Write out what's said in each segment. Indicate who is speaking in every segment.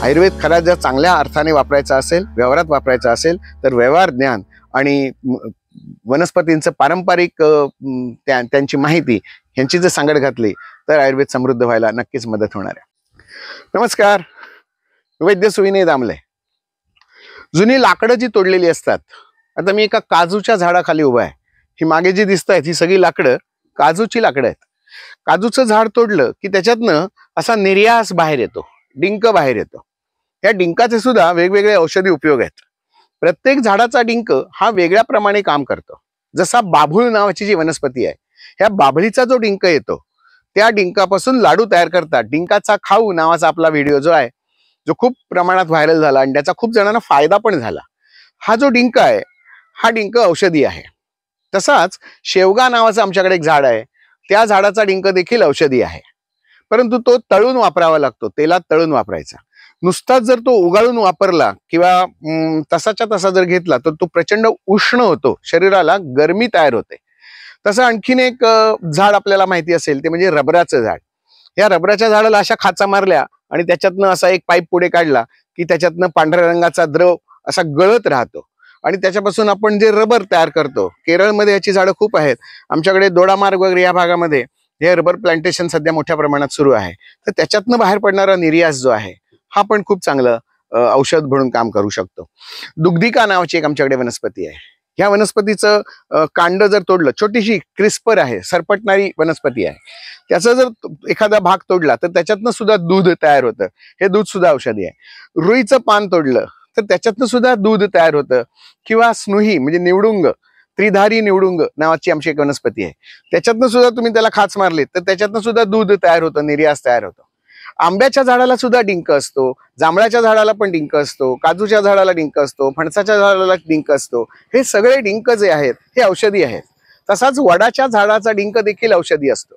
Speaker 1: आयुर्वेद खरा जर चांगल्या अर्थाने वापरायचा असेल, व्यवहारात वापरायचा असेल, तर व्यवहार ज्ञान आणि वनस्पतींचं पारंपरिक त्यांची माहिती यांची जर सांगड घातली तर आयुर्वेद समृद्ध व्हायला नक्कीच मदत होणार आहे. नमस्कार, वैद्य सुविनय दामले. जुनी लाकडं जी तोडलेली असतात, आता मी एका काजूच्या झाडाखाली उभा आहे. ही मागे जी दिसत आहेत ही सगळी लाकडं काजूची लाकडं आहेत. काजूचं झाड तोडलं की त्याच्यातनं असा निर्यास बाहेर येतो, डिंक बाहेर येतो. या डिंकाचे सुद्धा वेगवेगळे औषधी उपयोग आहेत. प्रत्येक झाडाचा डिंक हा वेगळ्या प्रमाणे काम करतो. जसा बाभूळ नावाची जी वनस्पती आहे, ह्या बाभळीचा जो डिंक येतो त्या डिंकापासून लाडू तयार करतात. डिंकाचा खाऊ नावाचा आपला व्हिडिओ जो आहे, जो खूप प्रमाणात व्हायरल झाला आणि त्याचा खूप जणांना फायदा पण झाला. हा जो डिंक आहे हा डिंक औषधी आहे. तसाच शेवगा नावाचं आमच्याकडे एक झाड आहे, त्या झाडाचा डिंक देखील औषधी आहे. परंतु तो तळून वापरावा लागतो, तेलात तळून वापरायचा. नुसताच जर तो उगाळून वापरला किंवा तसाच्या तसा जर घेतला तर तो प्रचंड उष्ण होतो, शरीराला गरमी तयार होते. तसं आणखीन एक झाड आपल्याला माहिती असेल ते म्हणजे रबराचं झाड. या रबराच्या झाडाला अशा खाचा मारल्या आणि त्याच्यातनं असा एक पाईप पुढे काढला की त्याच्यातनं पांढऱ्या रंगाचा द्रव असा गळत राहतो आणि त्याच्यापासून आपण जे रबर तयार करतो. केरळमध्ये याची झाडं खूप आहेत. आमच्याकडे दोडामार्ग वगैरे या भागामध्ये हे रबर प्लांटेशन सध्या मोठ्या प्रमाणात सुरू आहे. तर त्याच्यातनं बाहेर पडणारा निर्यास जो आहे हा पण खूप चांगलं औषध म्हणून काम करू शकतो. दुग्धिका नावाची एक आमच्याकडे वनस्पती आहे. ह्या वनस्पतीचं कांड जर तोडलं, छोटीशी क्रिस्पर आहे, सरपटणारी वनस्पती आहे, त्याचा जर एखादा भाग तोडला तर त्याच्यातनं सुद्धा दूध तयार होतं. हे दूध सुद्धा औषधी आहे. रुईचं पान तोडलं तर त्याच्यातनं सुद्धा दूध तयार होतं. किंवा स्नुही म्हणजे निवडुंग, त्रिधारी निवडुंग नावाची आमची एक वनस्पती आहे, त्याच्यातनं सुद्धा तुम्ही त्याला खाच मारले तर त्याच्यातनं सुद्धा दूध तयार होतं, निर्यास तयार होतो. आंब्याच्या झाडाला सुद्धा डिंक असतो, जांभळाच्या झाडाला पण डिंक असतो, काजूच्या झाडाला डिंक असतो, फणसाच्या झाडाला डिंक असतो. हे सगळे डिंक जे आहेत हे औषधी आहेत. तसाच वडाच्या झाडाचा डिंक देखील औषधी असतो.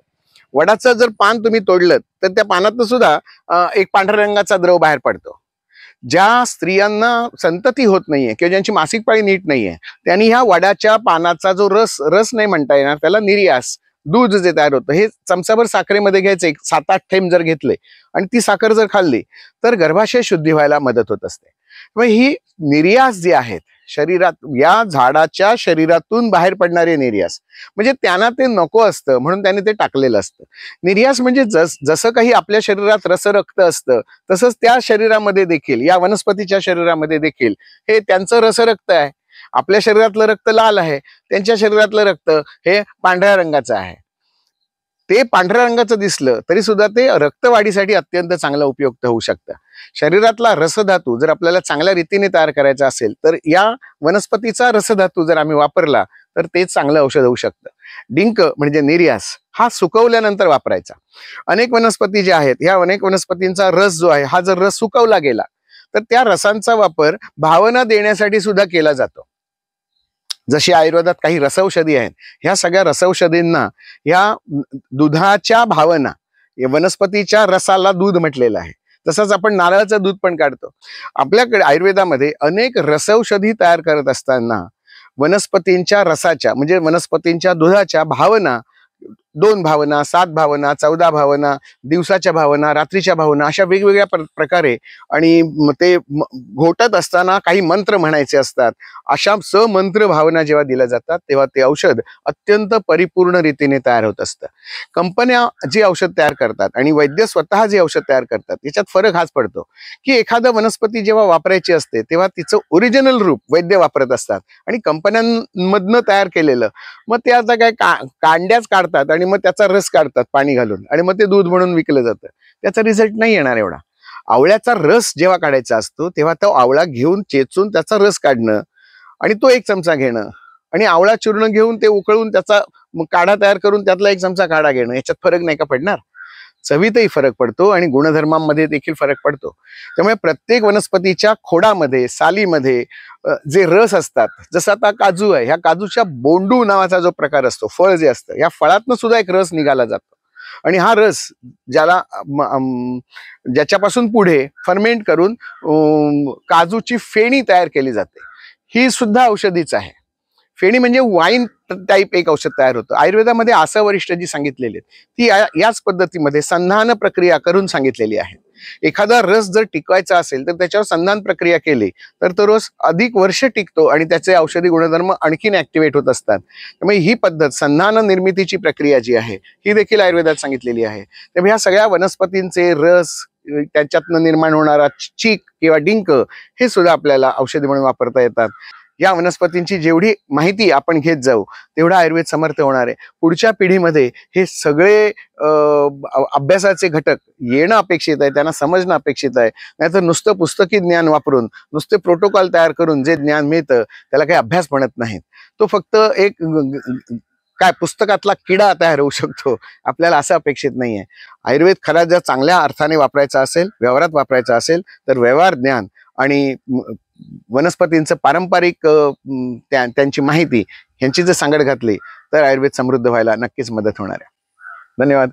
Speaker 1: वडाचं जर पान तुम्ही तोडलं तर त्या पानातनं सुद्धा एक पांढऱ्या रंगाचा द्रव बाहेर पडतो. ज्या स्त्रियांना संतती होत नाहीये किंवा ज्यांची मासिक पाळी नीट नाहीये त्यांनी ह्या वडाच्या पानाचा जो रस नाही म्हणता येणार, त्याला निर्यास, दूध जे तयार होतं, हे चमचाभर साखरेमध्ये घ्यायचं, 7-8 थेंब जर घेतले आणि ती साखर जर खाल्ली तर गर्भाशय शुद्धी व्हायला मदत होत असते. मग ही निर्यास जी आहेत शरीरात, या झाडाच्या शरीरातून बाहेर पडणारे निर्यास, म्हणजे त्यांना ते नको असतं म्हणून त्याने ते टाकलेलं असतं. निर्यास म्हणजे जसं काही आपल्या शरीरात रसरक्त असतं तसंच त्या शरीरामध्ये देखील, या वनस्पतीच्या शरीरामध्ये देखील हे त्यांचं रसरक्त आहे. आपल्या शरीरातलं रक्त लाल आहे, त्यांच्या शरीरातलं रक्त हे पांढऱ्या रंगाचं आहे. ते पांढऱ्या रंगाचं दिसलं तरी सुद्धा ते रक्तवाढीसाठी अत्यंत चांगलं उपयुक्त होऊ शकतं. शरीरातला रसधातू जर आपल्याला चांगल्या रीतीने तयार करायचा असेल तर या वनस्पतीचा रसधातू जर आम्ही वापरला तर ते चांगलं औषध होऊ शकतं. डिंक म्हणजे निर्यास हा सुकवल्यानंतर वापरायचा. अनेक वनस्पती ज्या आहेत, ह्या अनेक वनस्पतींचा रस जो आहे हा जर रस सुकवला गेला तर त्या रसांचा वापर भावना देण्यासाठी सुद्धा केला जातो. जशी आयुर्वेदात काही रसौषधी आहेत, ह्या सगळ्या रसौषधींना ह्या दुधाच्या भावना, वनस्पतीच्या रसाला दूध म्हटलेलं आहे. तसंच आपण नारळाचं दूध पण काढतो. आपल्याकडे आयुर्वेदामध्ये अनेक रसौषधी तयार करत असताना वनस्पतींच्या रसाच्या म्हणजे वनस्पतींच्या दुधाच्या भावना, 2 भावना, 7 भावना, 14 भावना, दिवसाच्या भावना, रात्रीच्या भावना, अशा वेगवेगळ्या प्रकारे, आणि ते घोटत असताना काही मंत्र म्हणायचे असतात. अशा समंत्र भावना जेव्हा दिल्या जातात तेव्हा ते औषध अत्यंत परिपूर्ण रीतीने तयार होत असतं. कंपन्या जी औषध तयार करतात आणि वैद्य स्वतः जे औषध तयार करतात याच्यात फरक हाच पडतो की एखादा वनस्पती जेव्हा वापरायची असते तेव्हा तिचं ओरिजिनल रूप वैद्य वापरत असतात आणि कंपन्यांमधनं तयार केलेलं मग ते आता काय कांड्याच काढतात आणि मग त्याचा रस काढतात पाणी घालून आणि मग ते दूध म्हणून विकलं जातं. त्याचा रिझल्ट नाही येणार एवढा. आवळ्याचा रस जेव्हा काढायचा असतो तेव्हा तो आवळा घेऊन चेचून त्याचा रस काढणं आणि तो 1 चमचा घेणं आणि आवळा चूर्ण घेऊन ते उकळून त्याचा काढा तयार करून त्यातला 1 चमचा काढा घेणं, याच्यात फरक नाही का पडणार? चवीतही फरक पडतो आणि गुणधर्मांमध्ये देखील फरक पडतो. त्यामुळे प्रत्येक वनस्पतीच्या खोडामध्ये, सालीमध्ये जे रस असतात, जसं आता काजू आहे, ह्या काजूच्या बोंडू नावाचा जो प्रकार असतो, फळ जे असतं, या फळातनं सुद्धा एक रस निघाला जातो आणि हा रस ज्याच्यापासून पुढे फर्मेंट करून काजूची फेणी तयार केली जाते, ही सुद्धा औषधीच आहे. फेणी म्हणजे वाईन टाईप एक औषध तयार होतं. आयुर्वेदामध्ये आसवरिष्ठ जी सांगितलेली ती याच पद्धतीमध्ये संधान प्रक्रिया करून सांगितलेली आहे. एखादा रस जर टिकवायचा असेल तर त्याच्यावर संधान प्रक्रिया केली तर तो रस अधिक वर्ष टिकतो आणि त्याचे औषधी गुणधर्म आणखीन ऍक्टिव्हेट होत असतात. त्यामुळे ही पद्धत संधान निर्मितीची प्रक्रिया जी आहे ही देखील आयुर्वेदात सांगितलेली आहे. त्यामुळे ह्या सगळ्या वनस्पतींचे रस, त्याच्यातनं निर्माण होणारा चीक किंवा डिंक हे सुद्धा आपल्याला औषधी म्हणून वापरता येतात. या वनस्पतींची जेवढी माहिती आपण घेत जाऊ तेवढा आयुर्वेद समर्थ होणार आहे. पुढच्या पिढीमध्ये हे सगळे अभ्यासाचे घटक येणं अपेक्षित आहे, त्यांना समजणं अपेक्षित आहे. नाहीतर नुसतं पुस्तकी ज्ञान वापरून, नुसते प्रोटोकॉल तयार करून जे ज्ञान मिळतं त्याला काही अभ्यास म्हणत नाहीत. तो फक्त एक काय पुस्तकातला किडा तयार होऊ शकतो. आपल्याला असं अपेक्षित नाहीये. आयुर्वेद खरा जर चांगल्या अर्थाने वापरायचा असेल, व्यवहारात वापरायचा असेल तर व्यवहार ज्ञान आणि वनस्पतींचं पारंपरिक त्यांची माहिती ह्यांची जर सांगड घातली तर आयुर्वेद समृद्ध व्हायला नक्कीच मदत होणार आहे. धन्यवाद.